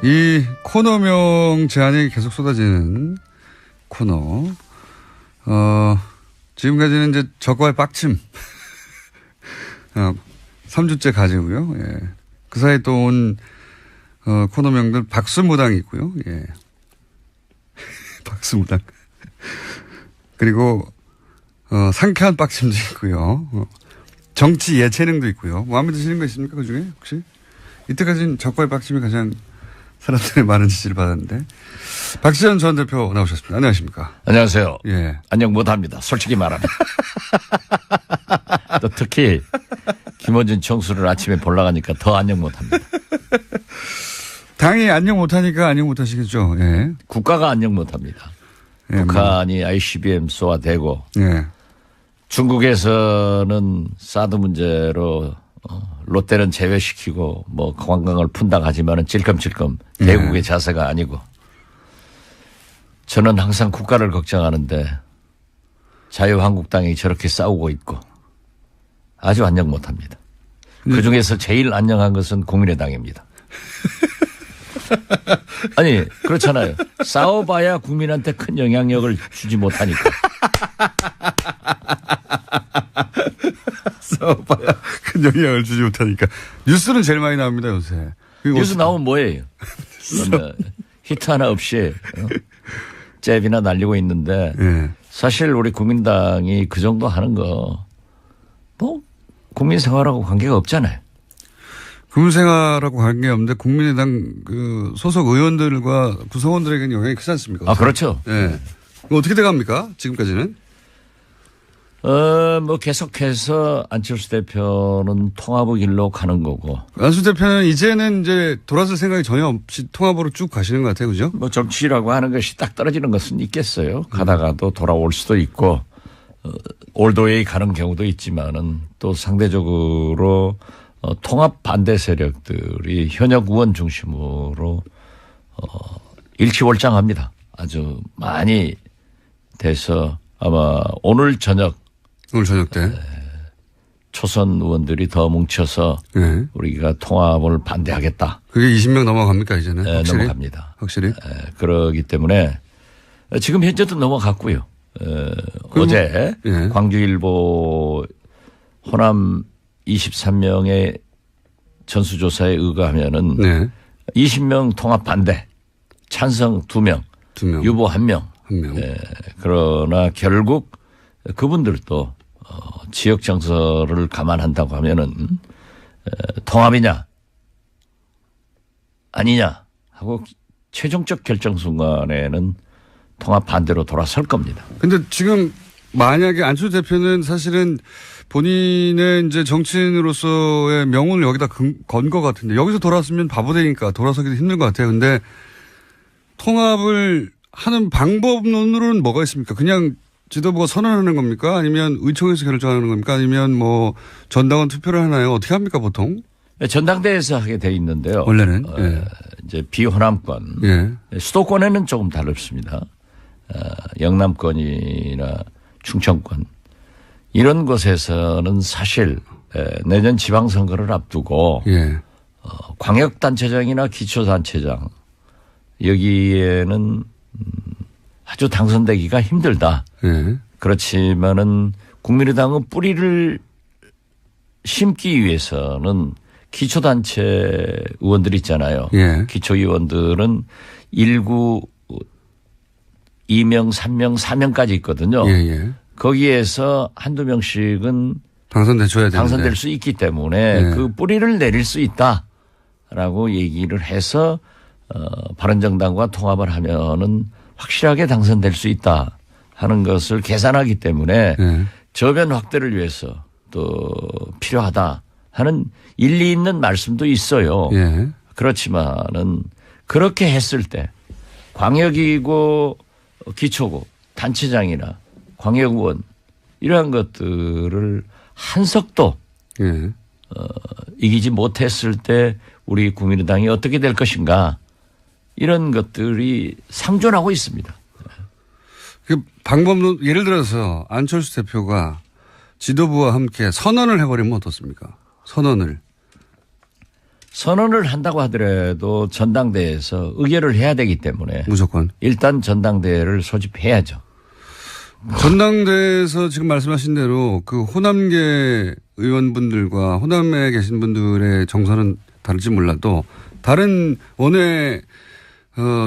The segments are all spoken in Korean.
이 코너명 제안이 계속 쏟아지는 코너. 지금까지는 이제 저거의 빡침. 3주째 가지고요. 예. 그 사이에 또 온, 코너명들 박수무당이 있고요. 예. 박수무당. 그리고, 상쾌한 빡침도 있고요. 정치 예체능도 있고요. 마음에 드시는 거 있습니까? 그 중에 혹시? 이때까지는 적과의 빡침이 가장 사람들의 많은 지지를 받았는데. 박지원 전 대표 나오셨습니다. 안녕하십니까? 안녕하세요. 예. 안녕 못합니다. 솔직히 말하면. 또 특히 김어준 총수를 아침에 보러 가니까 더 안녕 못합니다. 당이 안녕 못하니까 안녕 못하시겠죠. 예. 국가가 안녕 못합니다. 예, 북한이 ICBM 쏘아대고 예. 중국에서는 사드 문제로 롯데는 제외시키고 뭐 관광을 푼다 하지만은 찔끔찔끔 대국의 자세가 아니고 저는 항상 국가를 걱정하는데 자유한국당이 저렇게 싸우고 있고 아주 안녕 못합니다. 그중에서 제일 안녕한 것은 국민의당입니다. 아니 그렇잖아요. 싸워봐야 국민한테 큰 영향력을 주지 못하니까. 싸워봐야 큰 영향을 주지 못하니까. 뉴스는 제일 많이 나옵니다 요새. 뉴스 나오면 뭐예요? 히트 하나 없이 잽이나 날리고 있는데 예. 사실 우리 국민당이 그 정도 하는 거 뭐 국민 생활하고 관계가 없잖아요. 국민생활하고 관계없는데 국민의당 그 소속 의원들과 구성원들에게는 영향이 크지 않습니까? 아 그렇죠. 예. 어떻게 돼갑니까? 지금까지는? 뭐 계속해서 안철수 대표는 통합의 길로 가는 거고. 안철수 대표는 이제는 이제 돌아설 생각이 전혀 없이 통합으로 쭉 가시는 것 같아요. 그죠? 뭐 정치라고 하는 것이 딱 떨어지는 것은 있겠어요. 가다가도 돌아올 수도 있고 올드웨이 가는 경우도 있지만은 또 상대적으로 통합 반대 세력들이 현역 의원 중심으로 일치월장합니다. 아주 많이 돼서 아마 오늘 저녁 때 초선 의원들이 더 뭉쳐서 네. 우리가 통합을 반대하겠다. 그게 20명 넘어갑니까 이제는? 네, 확실히? 넘어갑니다. 확실히? 그러기 때문에 지금 현재도 넘어갔고요. 어제 네. 광주일보 호남 23명의 전수조사에 의거하면은 네. 20명 통합 반대, 찬성 2명, 2명. 유보 1명. 1명. 그러나 결국 그분들도 지역 정서를 감안한다고 하면은 통합이냐 아니냐 하고 최종적 결정 순간에는 통합 반대로 돌아설 겁니다. 근데 지금 만약에 안철수 대표는 사실은 본인의 이제 정치인으로서의 명운을 여기다 건 것 같은데 여기서 돌아왔으면 바보 되니까 돌아서기도 힘든 것 같아요. 근데 통합을 하는 방법론으로는 뭐가 있습니까? 그냥 지도부가 선언하는 겁니까? 아니면 의총에서 결정하는 겁니까? 아니면 뭐 전당원 투표를 하나요? 어떻게 합니까 보통? 전당대회에서 하게 돼 있는데요. 원래는 예. 이제 비호남권, 예. 수도권에는 조금 다릅니다. 영남권이나 충청권 이런 곳에서는 사실 내년 지방선거를 앞두고 예. 광역단체장이나 기초단체장 여기에는 아주 당선되기가 힘들다. 예. 그렇지만은 국민의당은 뿌리를 심기 위해서는 기초단체 의원들 있잖아요. 예. 기초의원들은 1구 2명, 3명, 4명까지 있거든요. 예, 예. 거기에서 한두 명씩은 당선될 수 있기 때문에 예. 그 뿌리를 내릴 수 있다라고 얘기를 해서 바른정당과 통합을 하면은 확실하게 당선될 수 있다 하는 것을 계산하기 때문에 예. 저변 확대를 위해서 또 필요하다 하는 일리 있는 말씀도 있어요. 예. 그렇지만은 그렇게 했을 때 광역이고 기초고 단체장이나 광역의원 이러한 것들을 한석도 예. 이기지 못했을 때 우리 국민의당이 어떻게 될 것인가 이런 것들이 상존하고 있습니다. 그 방법론 예를 들어서 안철수 대표가 지도부와 함께 선언을 해버리면 어떻습니까? 선언을 선언을 한다고 하더라도 전당대회에서 의결을 해야 되기 때문에 무조건. 일단 전당대회를 소집해야죠. 전당대회에서 지금 말씀하신 대로 그 호남계 의원분들과 호남에 계신 분들의 정서는 다를지 몰라도 다른 원외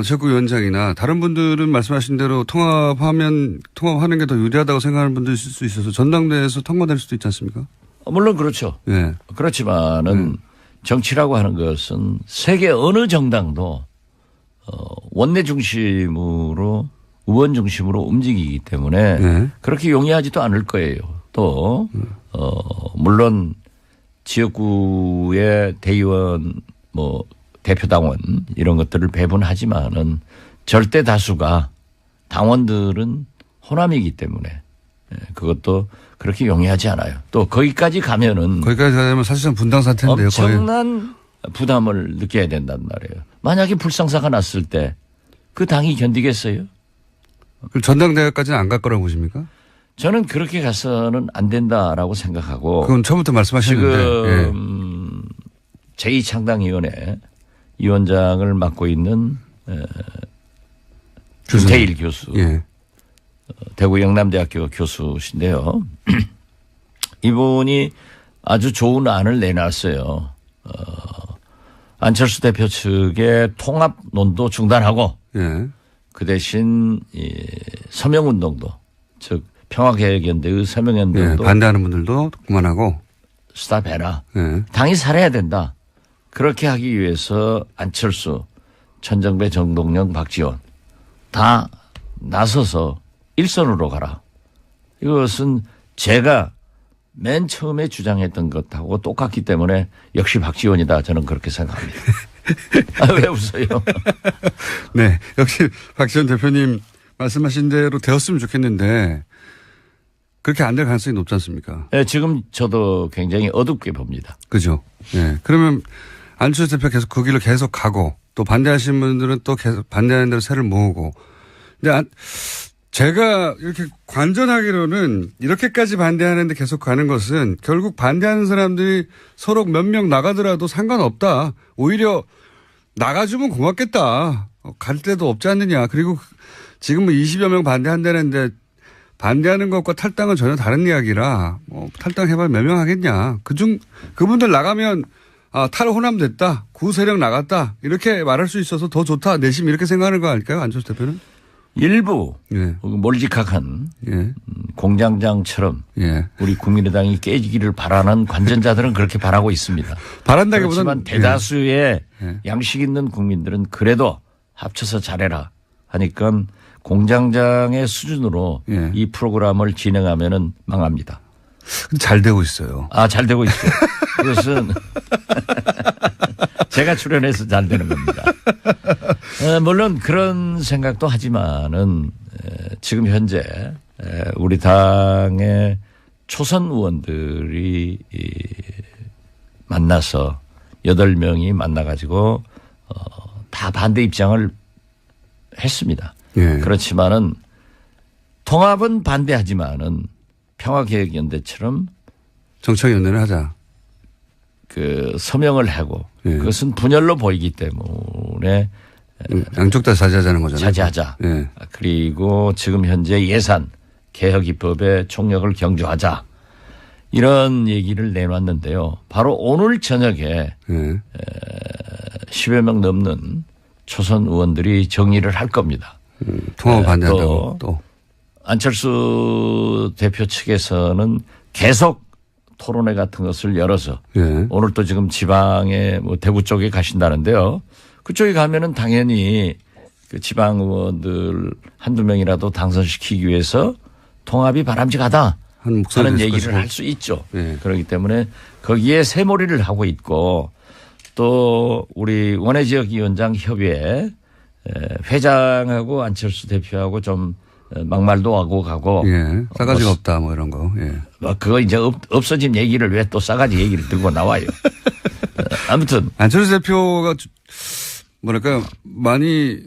지역구위원장이나 다른 분들은 말씀하신 대로 통합하는 게 더 유리하다고 생각하는 분도 있을 수 있어서 전당대회에서 통과될 수도 있지 않습니까? 물론 그렇죠. 예. 그렇지만은 정치라고 하는 것은 세계 어느 정당도 원내 중심으로 의원 중심으로 움직이기 때문에 네. 그렇게 용이하지도 않을 거예요. 또 물론 지역구의 대의원 뭐 대표당원 이런 것들을 배분하지만은 절대 다수가 당원들은 호남이기 때문에 그것도 그렇게 용이하지 않아요. 또 거기까지 가면은 사실상 분당 사태인데요. 엄청난 부담을 느껴야 된단 말이에요. 만약에 불상사가 났을 때 그 당이 견디겠어요? 그럼 전당대회까지는 안 갈 거라고 보십니까? 저는 그렇게 가서는 안 된다라고 생각하고 그건 처음부터 말씀하셨는데. 지금 제2창당위원회 위원장을 맡고 있는 김태일 교수. 예. 대구 영남대학교 교수신데요. 이분이 아주 좋은 안을 내놨어요. 안철수 대표 측의 통합론도 중단하고 예. 그 대신 이 서명운동도 즉 평화개혁연대의 서명운동도 예. 반대하는 분들도 그만하고 스탑해라. 예. 당이 살아야 된다. 그렇게 하기 위해서 안철수, 천정배, 정동영, 박지원 다 나서서 일선으로 가라. 이것은 제가 맨 처음에 주장했던 것하고 똑같기 때문에 역시 박지원이다. 저는 그렇게 생각합니다. 왜 웃어요? 네. 역시 박지원 대표님 말씀하신 대로 되었으면 좋겠는데 그렇게 안 될 가능성이 높지 않습니까? 네, 지금 저도 굉장히 어둡게 봅니다. 그죠. 예. 그러면 안철수 대표 계속 그 길로 계속 가고 또 반대하시는 분들은 또 계속 반대하는 대로 새를 모으고. 근데 제가 이렇게 관전하기로는 이렇게까지 반대하는데 계속 가는 것은 결국 반대하는 사람들이 서로 몇 명 나가더라도 상관없다. 오히려 나가주면 고맙겠다. 갈 데도 없지 않느냐. 그리고 지금 뭐 20여 명 반대한다는데 반대하는 것과 탈당은 전혀 다른 이야기라 뭐 탈당해봐야 몇 명 하겠냐. 그분들 나가면 탈호남 됐다. 구세력 나갔다. 이렇게 말할 수 있어서 더 좋다. 내심 이렇게 생각하는 거 아닐까요? 안철수 대표는? 일부 예. 몰직학한 예. 공장장처럼 예. 우리 국민의당이 깨지기를 바라는 관전자들은 그렇게 바라고 있습니다. 바란다기보다는 그렇지만 대다수의 예. 양식 있는 국민들은 그래도 합쳐서 잘해라 하니까 공장장의 수준으로 예. 이 프로그램을 진행하면은 망합니다. 잘 되고 있어요. 잘 되고 있어요. 그것은 제가 출연해서 잘 되는 겁니다. 물론 그런 생각도 하지만은 지금 현재 우리 당의 초선 의원들이 만나서 8명이 만나가지고 다 반대 입장을 했습니다. 예. 그렇지만은 통합은 반대하지만은 평화개혁연대처럼 정청연대를 하자. 그 서명을 하고 예. 그것은 분열로 보이기 때문에 양쪽 다 자제하자는 거잖아요. 자제하자. 예. 그리고 지금 현재 예산 개혁 입법의 총력을 경주하자. 이런 얘기를 내놨는데요. 바로 오늘 저녁에 예. 10여 명 넘는 초선 의원들이 정리를 할 겁니다. 통합 반대한다고 또. 안철수 대표 측에서는 계속 토론회 같은 것을 열어서 예. 오늘 또 지금 지방에 뭐 대구 쪽에 가신다는데요. 그쪽에 가면은 당연히 그 지방 의원들 한두 명이라도 당선시키기 위해서 통합이 바람직하다 하는 얘기를 할 수 있죠. 예. 그렇기 때문에 거기에 새몰이를 하고 있고 또 우리 원외지역위원장 협의회 회장하고 안철수 대표하고 좀 막말도 하고 가고. 예. 싸가지가 없다 뭐 이런 거. 예. 그거 이제 없어진 얘기를 왜 또 싸가지 얘기를 들고 나와요. 아무튼. 안철수 대표가 뭐랄까 많이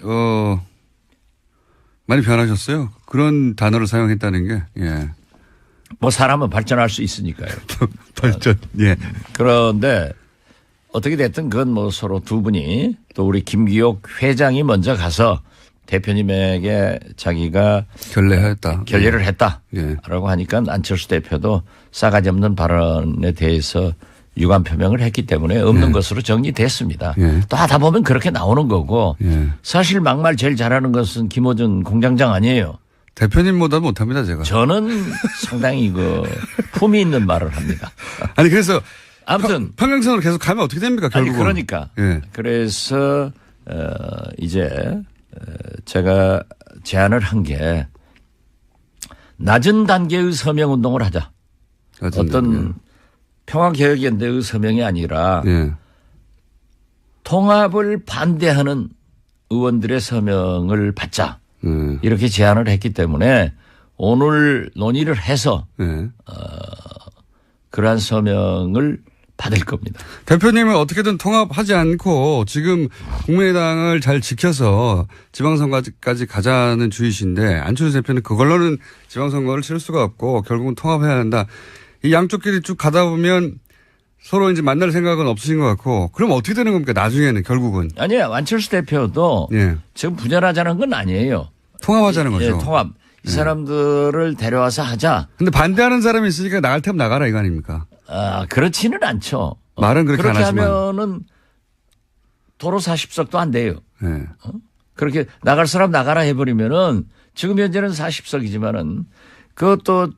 변하셨어요. 그런 단어를 사용했다는 게. 예. 뭐 사람은 발전할 수 있으니까요. 발전. 예. 그런데 어떻게 됐든 그건 뭐 서로 두 분이 또 우리 김기옥 회장이 먼저 가서 대표님에게 자기가 결례했다. 결례를 했다라고 예. 하니까 안철수 대표도 싸가지 없는 발언에 대해서 유감 표명을 했기 때문에 없는 것으로 정리됐습니다. 예. 또 하다 보면 그렇게 나오는 거고 예. 사실 막말 제일 잘하는 것은 김어준 공장장 아니에요. 대표님보다 못합니다, 제가. 저는 상당히 품이 있는 말을 합니다. 아니, 그래서 아무튼 평행선으로 계속 가면 어떻게 됩니까, 아니 결국은. 그러니까 예. 그래서 이제 제가 제안을 한 게 낮은 단계의 서명 운동을 하자. 어떤 평화개혁연대의 서명이 아니라 예. 통합을 반대하는 의원들의 서명을 받자. 예. 이렇게 제안을 했기 때문에 오늘 논의를 해서 예. 그러한 서명을 받을 겁니다. 대표님은 어떻게든 통합하지 않고 지금 국민의당을 잘 지켜서 지방선거까지 가자는 주의신데 안철수 대표는 그걸로는 지방선거를 치를 수가 없고 결국은 통합해야 한다. 이 양쪽끼리 쭉 가다 보면 서로 이제 만날 생각은 없으신 것 같고 그럼 어떻게 되는 겁니까? 나중에는 결국은. 아니요. 안철수 대표도 예. 지금 분열하자는 건 아니에요. 통합하자는 거죠. 예, 통합. 이 사람들을 데려와서 하자. 근데 반대하는 사람이 있으니까 나갈 테면 나가라 이거 아닙니까? 아, 그렇지는 않죠. 말은 그렇게 안 하지만. 하면은 도로 40석도 안 돼요. 예. 그렇게 나갈 사람 나가라 해버리면은 지금 현재는 40석이지만은 그것도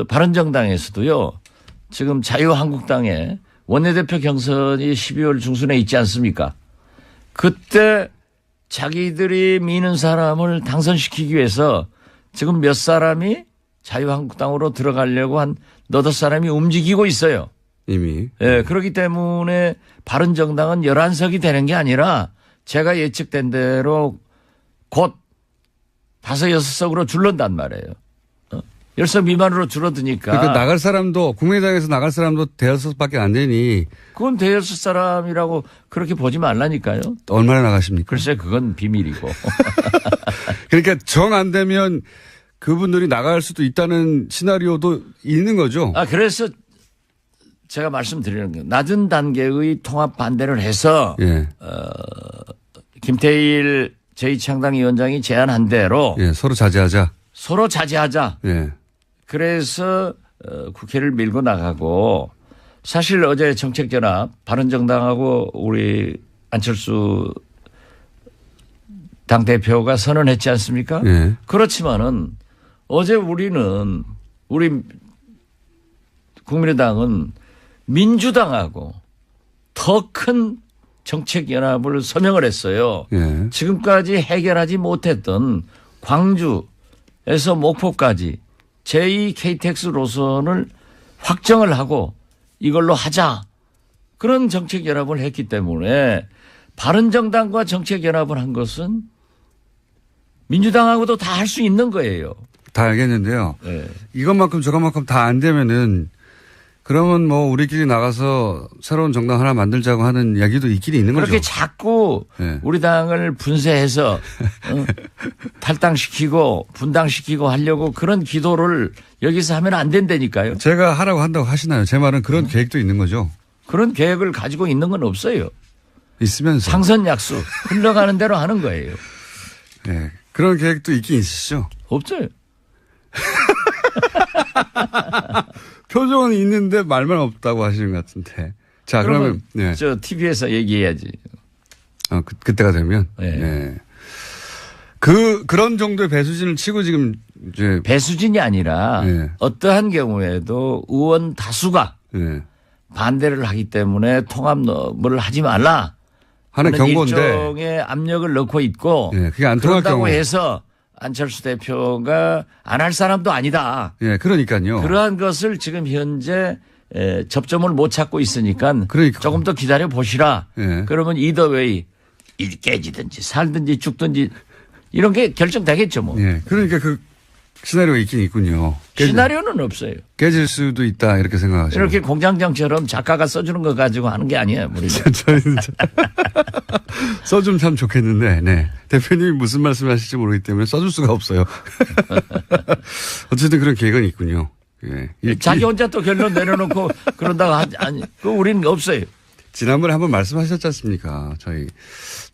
바른정당에서도요. 지금 자유한국당에 원내대표 경선이 12월 중순에 있지 않습니까? 그때 자기들이 미는 사람을 당선시키기 위해서 지금 몇 사람이 자유한국당으로 들어가려고 한 너댓 사람이 움직이고 있어요. 이미. 예, 그렇기 때문에 바른정당은 11석이 되는 게 아니라 제가 예측된 대로 곧 5, 6석으로 줄는단 말이에요. 10석 미만으로 줄어드니까. 그러니까 나갈 사람도 국민의당에서 나갈 사람도 대여섯밖에 안 되니 그건 대여섯 사람이라고 그렇게 보지 말라니까요. 얼마나 나가십니까? 글쎄 그건 비밀이고. 그러니까 정 안 되면 그분들이 나갈 수도 있다는 시나리오도 있는 거죠. 아, 그래서 제가 말씀드리는 게 낮은 단계의 통합 반대를 해서 예. 김태일 제2창당위원장이 제안한 대로 예. 서로 자제하자. 서로 자제하자. 예. 그래서 국회를 밀고 나가고 사실 어제 정책전합 바른정당하고 우리 안철수 당대표가 선언했지 않습니까? 예. 그렇지만은 어제 우리 국민의당은 민주당하고 더 큰 정책연합을 서명을 했어요. 예. 지금까지 해결하지 못했던 광주에서 목포까지 제2 KTX 노선을 확정을 하고 이걸로 하자. 그런 정책연합을 했기 때문에 바른정당과 정책연합을 한 것은 민주당하고도 다 할 수 있는 거예요. 다 알겠는데요. 네. 이것만큼 저것만큼 다 안 되면은 그러면 뭐 우리끼리 나가서 새로운 정당 하나 만들자고 하는 이야기도 있긴 있는 거죠. 그렇게 자꾸 네. 우리 당을 분쇄해서 탈당시키고 분당시키고 하려고 그런 기도를 여기서 하면 안 된다니까요. 제가 하라고 한다고 하시나요? 제 말은 그런 계획도 있는 거죠. 그런 계획을 가지고 있는 건 없어요. 있으면서. 상선약수 흘러가는 대로 하는 거예요. 네. 그런 계획도 있긴 있으시죠. 없어요. 표정은 있는데 말만 없다고 하시는 것 같은데. 자, 그러면 네. 저 TV에서 얘기해야지. 그때가 되면. 네. 네. 그런 정도의 배수진을 치고 지금 이제 배수진이 아니라 네. 어떠한 경우에도 의원 다수가 네. 반대를 하기 때문에 통합을 하지 말라 하는 경고인데. 일종의 압력을 넣고 있고 네, 그게 안 통할 그런다고 경우. 해서 안철수 대표가 안 할 사람도 아니다. 예, 그러니까요. 그러한 것을 지금 현재 접점을 못 찾고 있으니까 그러니까. 조금 더 기다려 보시라. 예. 그러면 이더웨이 깨지든지 살든지 죽든지 이런 게 결정되겠죠 뭐. 예. 그러니까 그 시나리오가 있긴 있군요. 시나리오는 없어요. 깨질 수도 있다 이렇게 생각하시죠. 이렇게 공장장처럼 작가가 써주는 거 가지고 하는 게 아니에요. 우리는. 저희는 써주면 참 좋겠는데, 네. 대표님이 무슨 말씀을 하실지 모르기 때문에 써줄 수가 없어요. 어쨌든 그런 계획은 있군요. 예. 자기 혼자 또 결론 내려놓고 그런다고 아니, 그 우리는 없어요. 지난번에 한번 말씀하셨지 않습니까? 저희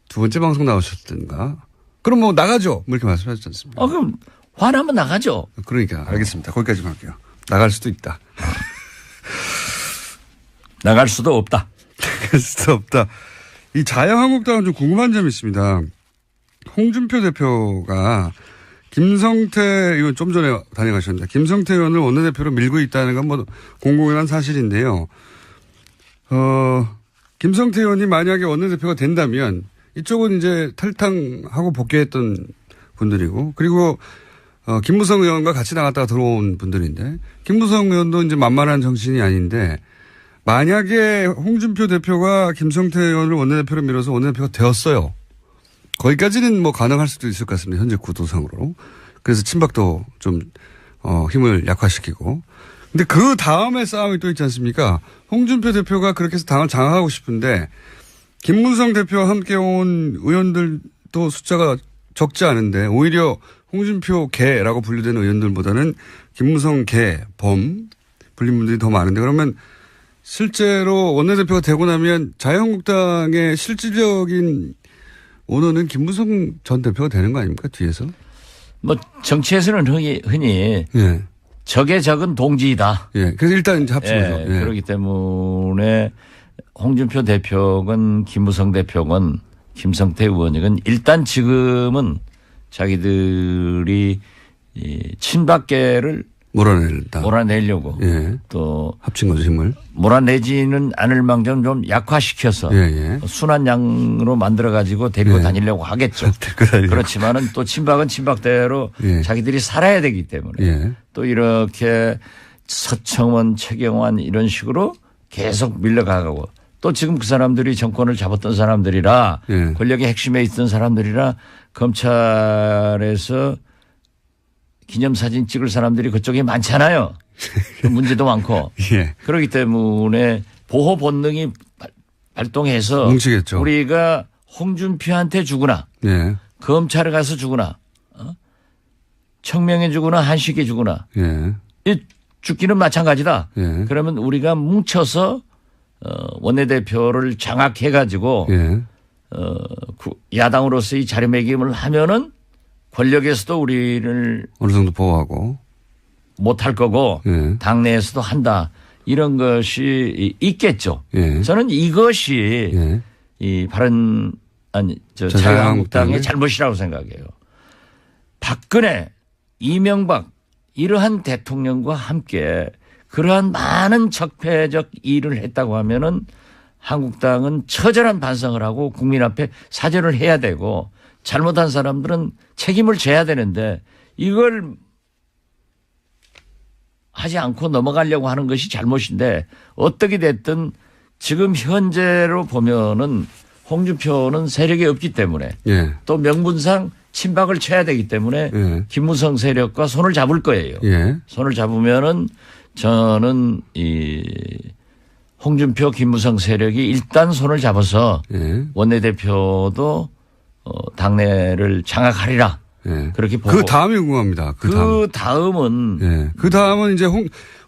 두 번째 방송 나오셨던가. 그럼 뭐 나가죠. 뭐 이렇게 말씀하셨지 않습니까? 그럼 화나면 나가죠. 그러니까 알겠습니다. 거기까지만 할게요. 나갈 수도 있다. 나갈 수도 없다. 나갈 수도 없다. 이 자유한국당은 좀 궁금한 점이 있습니다. 홍준표 대표가 김성태 의원 좀 전에 다녀가셨는데 김성태 의원을 원내대표로 밀고 있다는 건 뭐 공공연한 사실인데요. 김성태 의원이 만약에 원내대표가 된다면 이쪽은 이제 탈당하고 복귀했던 분들이고 그리고 김무성 의원과 같이 나갔다가 들어온 분들인데 김무성 의원도 이제 만만한 정신이 아닌데 만약에 홍준표 대표가 김성태 의원을 원내대표로 밀어서 원내대표가 되었어요. 거기까지는 뭐 가능할 수도 있을 것 같습니다. 현재 구도상으로. 그래서 친박도 좀 힘을 약화시키고. 근데 그 다음에 싸움이 또 있지 않습니까? 홍준표 대표가 그렇게 해서 당을 장악하고 싶은데 김무성 대표와 함께 온 의원들도 숫자가 적지 않은데 오히려 홍준표 개라고 분류되는 의원들보다는 김무성 개, 범 불린 분들이 더 많은데 그러면 실제로 원내대표가 되고 나면 자유한국당의 실질적인 오너는 김무성 전 대표가 되는 거 아닙니까? 뒤에서? 뭐 정치에서는 흔히 예. 적의 적은 동지이다. 예. 그래서 일단 이제 합친 거죠. 예. 그렇기 때문에 홍준표 대표건 김무성 대표건 김성태 의원이건 일단 지금은 자기들이 이 친박계를 몰아낸다. 몰아내려고 예. 또 합친 거죠, 힘을. 몰아내지는 않을 망정 좀 약화시켜서 순한 양으로 만들어 가지고 데리고 다니려고 하겠죠. 그렇지만은 또 친박은 친박대로 자기들이 살아야 되기 때문에 또 이렇게 서청원, 최경환 이런 식으로 계속 밀려가고 또 지금 그 사람들이 정권을 잡았던 사람들이라 권력의 핵심에 있던 사람들이라 검찰에서 기념사진 찍을 사람들이 그쪽에 많잖아요. 문제도 많고. 예. 그렇기 때문에 보호 본능이 발동해서 뭉치겠죠. 우리가 홍준표한테 주거나 검찰에 가서 주거나 청명해 주거나 한식해 주거나 이 죽기는 마찬가지다. 그러면 우리가 뭉쳐서 원내대표를 장악해 가지고 야당으로서의 자리매김을 하면은 권력에서도 우리를 어느 정도 보호하고 못할 거고 당내에서도 한다. 이런 것이 있겠죠. 저는 이것이 이 자유한국당의 잘못이라고 생각해요. 박근혜, 이명박 이러한 대통령과 함께 그러한 많은 적폐적 일을 했다고 하면은 한국당은 처절한 반성을 하고 국민 앞에 사죄를 해야 되고 잘못한 사람들은 책임을 져야 되는데 이걸 하지 않고 넘어가려고 하는 것이 잘못인데 어떻게 됐든 지금 현재로 보면은 홍준표는 세력이 없기 때문에 또 명분상 친박을 쳐야 되기 때문에 김무성 세력과 손을 잡을 거예요. 손을 잡으면은 저는 이 홍준표 김무성 세력이 일단 손을 잡아서 원내대표도 당내를 장악하리라. 그렇게 보고. 그 다음이 궁금합니다. 그 다음은. 그 다음은 이제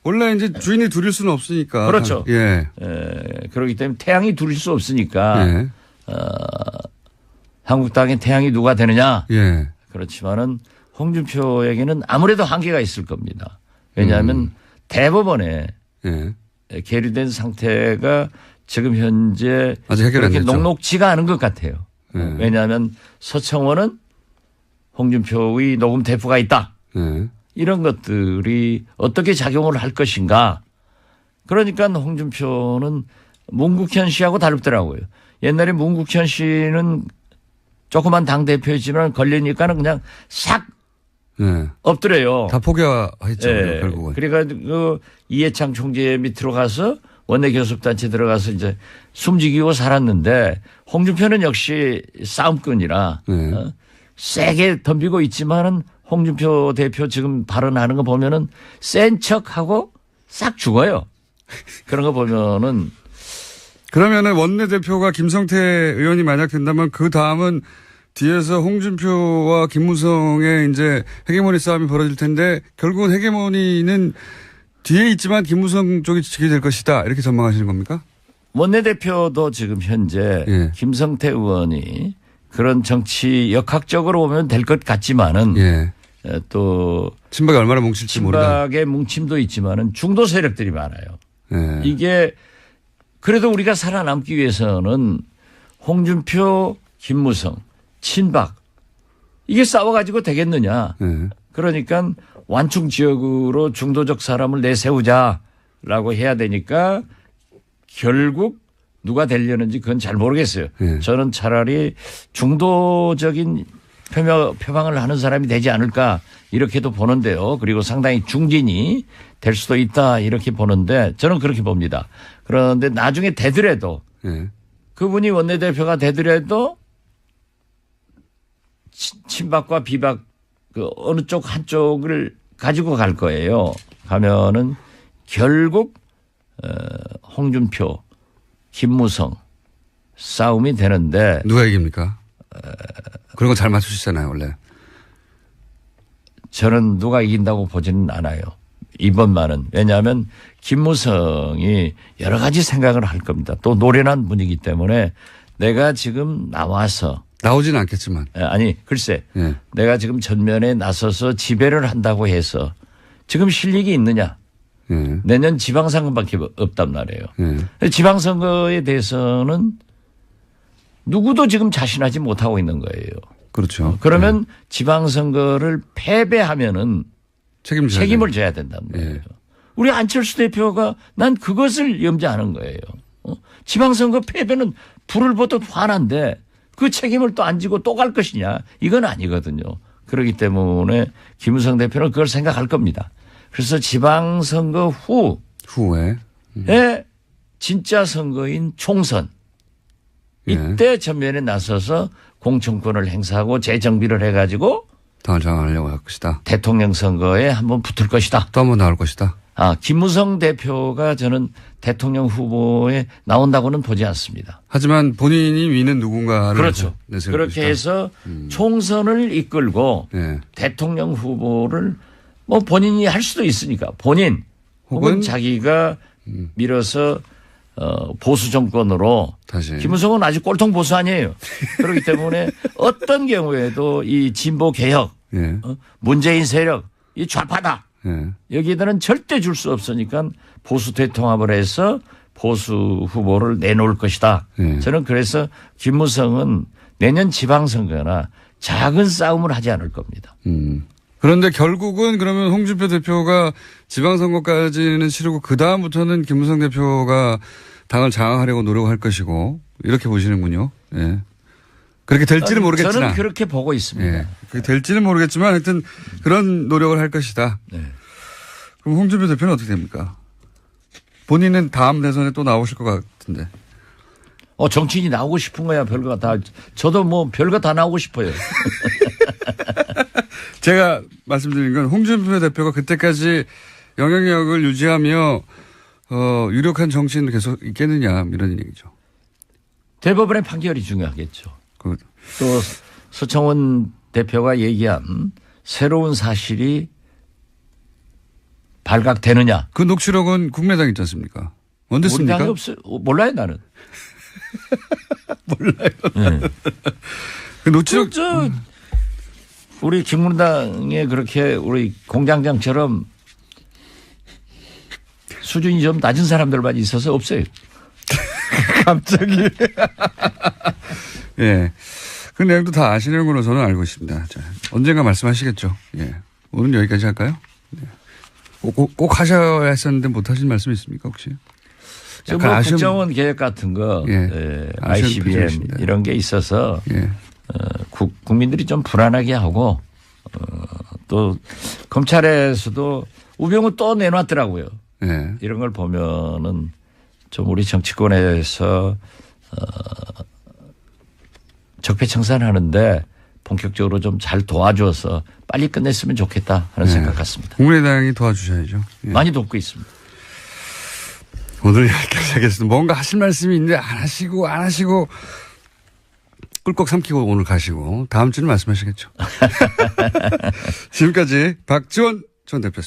원래 이제 주인이 둘일 수는 없으니까. 그렇죠. 그렇기 때문에 태양이 둘일 수 없으니까. 한국당의 태양이 누가 되느냐. 그렇지만은 홍준표에게는 아무래도 한계가 있을 겁니다. 왜냐하면 대법원에 계류된 상태가 지금 현재 그렇게 녹록지가 않은 것 같아요. 왜냐하면 서청원은 홍준표의 녹음 테이프가 있다. 이런 것들이 어떻게 작용을 할 것인가. 그러니까 홍준표는 문국현 씨하고 다르더라고요. 옛날에 문국현 씨는 조그만 당대표였지만 걸리니까는 그냥 싹 엎드려요. 다 포기했죠. 결국은. 그래가지고 이해창 총재 밑으로 가서 원내교섭단체 들어가서 이제 숨지기고 살았는데 홍준표는 역시 싸움꾼이라 세게 덤비고 있지만은 홍준표 대표 지금 발언하는 거 보면은 센 척하고 싹 죽어요. 그런 거 보면은 그러면은 원내대표가 김성태 의원이 만약 된다면 그 다음은 뒤에서 홍준표와 김무성의 이제 헤게모니 싸움이 벌어질 텐데 결국은 헤게모니는 뒤에 있지만 김무성 쪽이 지키게 될 것이다. 이렇게 전망하시는 겁니까? 원내대표도 지금 현재 예. 김성태 의원이 그런 정치 역학적으로 보면 될 것 같지만은 예. 또 친박이 얼마나 뭉칠지 모르다. 친박의 뭉침도 있지만은 중도 세력들이 많아요. 예. 이게 그래도 우리가 살아남기 위해서는 홍준표, 김무성, 친박 이게 싸워가지고 되겠느냐. 예. 그러니까 완충 지역으로 중도적 사람을 내세우자라고 해야 되니까 결국 누가 되려는지 그건 잘 모르겠어요. 예. 저는 차라리 중도적인 표방을 하는 사람이 되지 않을까 이렇게도 보는데요. 그리고 상당히 중진이 될 수도 있다 이렇게 보는데 저는 그렇게 봅니다. 그런데 나중에 되더라도 예. 그분이 원내대표가 되더라도 친박과 비박 그 어느 쪽 한쪽을 가지고 갈 거예요. 가면은 결국 홍준표, 김무성 싸움이 되는데 누가 이깁니까? 그런 거 잘 맞추시잖아요, 원래. 저는 누가 이긴다고 보지는 않아요. 이번만은. 왜냐하면 김무성이 여러 가지 생각을 할 겁니다. 또 노련한 분이기 때문에 내가 지금 나와서 나오지는 않겠지만. 아니 글쎄 예. 내가 지금 전면에 나서서 지배를 한다고 해서 지금 실력이 있느냐. 예. 내년 지방선거밖에 없단 말이에요. 예. 지방선거에 대해서는 누구도 지금 자신하지 못하고 있는 거예요. 그렇죠. 그러면 지방선거를 패배하면은 책임져야 책임을 져야 된다는 거예요. 예. 우리 안철수 대표가 난 그것을 염두하는 거예요. 지방선거 패배는 불을 보듯 화난데 그 책임을 또 안 지고 또 갈 것이냐. 이건 아니거든요. 그렇기 때문에 김무성 대표는 그걸 생각할 겁니다. 그래서 지방선거 후에. 후에 진짜 선거인 총선 이때 전면에 나서서 공천권을 행사하고 재정비를 해가지고 당을 장악하려고 할 것이다. 대통령 선거에 한번 붙을 것이다. 또 한 번 나올 것이다. 김무성 대표가 저는 대통령 후보에 나온다고는 보지 않습니다. 하지만 본인이 위는 누군가를 그렇죠. 내세울 그렇게 것이다. 해서 총선을 이끌고 예. 대통령 후보를 뭐 본인이 할 수도 있으니까 본인 혹은 자기가 밀어서 보수 정권으로 다시. 김무성은 아직 꼴통 보수 아니에요. 그렇기 때문에 어떤 경우에도 이 진보 개혁, 예. 문재인 세력, 이 좌파다. 예. 여기에다는 절대 줄 수 없으니까 보수 대통합을 해서 보수 후보를 내놓을 것이다. 예. 저는 그래서 김무성은 내년 지방선거나 작은 싸움을 하지 않을 겁니다. 그런데 결국은 그러면 홍준표 대표가 지방선거까지는 치르고 그다음부터는 김무성 대표가 당을 장악하려고 노력할 것이고 이렇게 보시는군요. 예. 그렇게 될지는 모르겠지만. 저는 그렇게 보고 있습니다. 예. 그렇게 될지는 모르겠지만 하여튼 그런 노력을 할 것이다. 네. 그럼 홍준표 대표는 어떻게 됩니까? 본인은 다음 대선에 또 나오실 것 같은데. 정치인이 나오고 싶은 거야, 별거 다. 저도 뭐 별거 다 나오고 싶어요. 제가 말씀드린 건 홍준표 대표가 그때까지 영향력을 유지하며 유력한 정치인도 계속 있겠느냐 이런 얘기죠. 대법원의 판결이 중요하겠죠. 또 서청원 대표가 얘기한 새로운 사실이 발각되느냐. 그 녹취록은 국민의당 있지 않습니까? 언제 우리 씁니까? 당이 없어요. 몰라요 나는. 몰라요. 네. 그 녹취록. 우리 국민당에 그렇게 우리 공장장처럼 수준이 좀 낮은 사람들만 있어서 없어요. 갑자기. 예. 그 내용도 다 아시는 걸로 저는 알고 있습니다. 자, 언젠가 말씀하시겠죠. 예. 오늘 여기까지 할까요? 네. 꼭 하셔야 했었는데 못 하신 말씀 있습니까, 혹시? 뭐 국정원 계획 같은 거, 예. ICBM 이런 게 있어서 예. 국민들이 좀 불안하게 하고 또 검찰에서도 우병우 또 내놨더라고요. 예. 이런 걸 보면은 좀 우리 정치권에서 적폐청산하는데 본격적으로 좀 잘 도와줘서 빨리 끝냈으면 좋겠다 하는 생각 같습니다. 국민의당이 도와주셔야죠. 예. 많이 돕고 있습니다. 오늘 여기까지 하겠습니다. 뭔가 하실 말씀이 있는데 안 하시고 꿀꺽 삼키고 오늘 가시고 다음 주는 말씀하시겠죠. 지금까지 박지원 전 대표였습니다.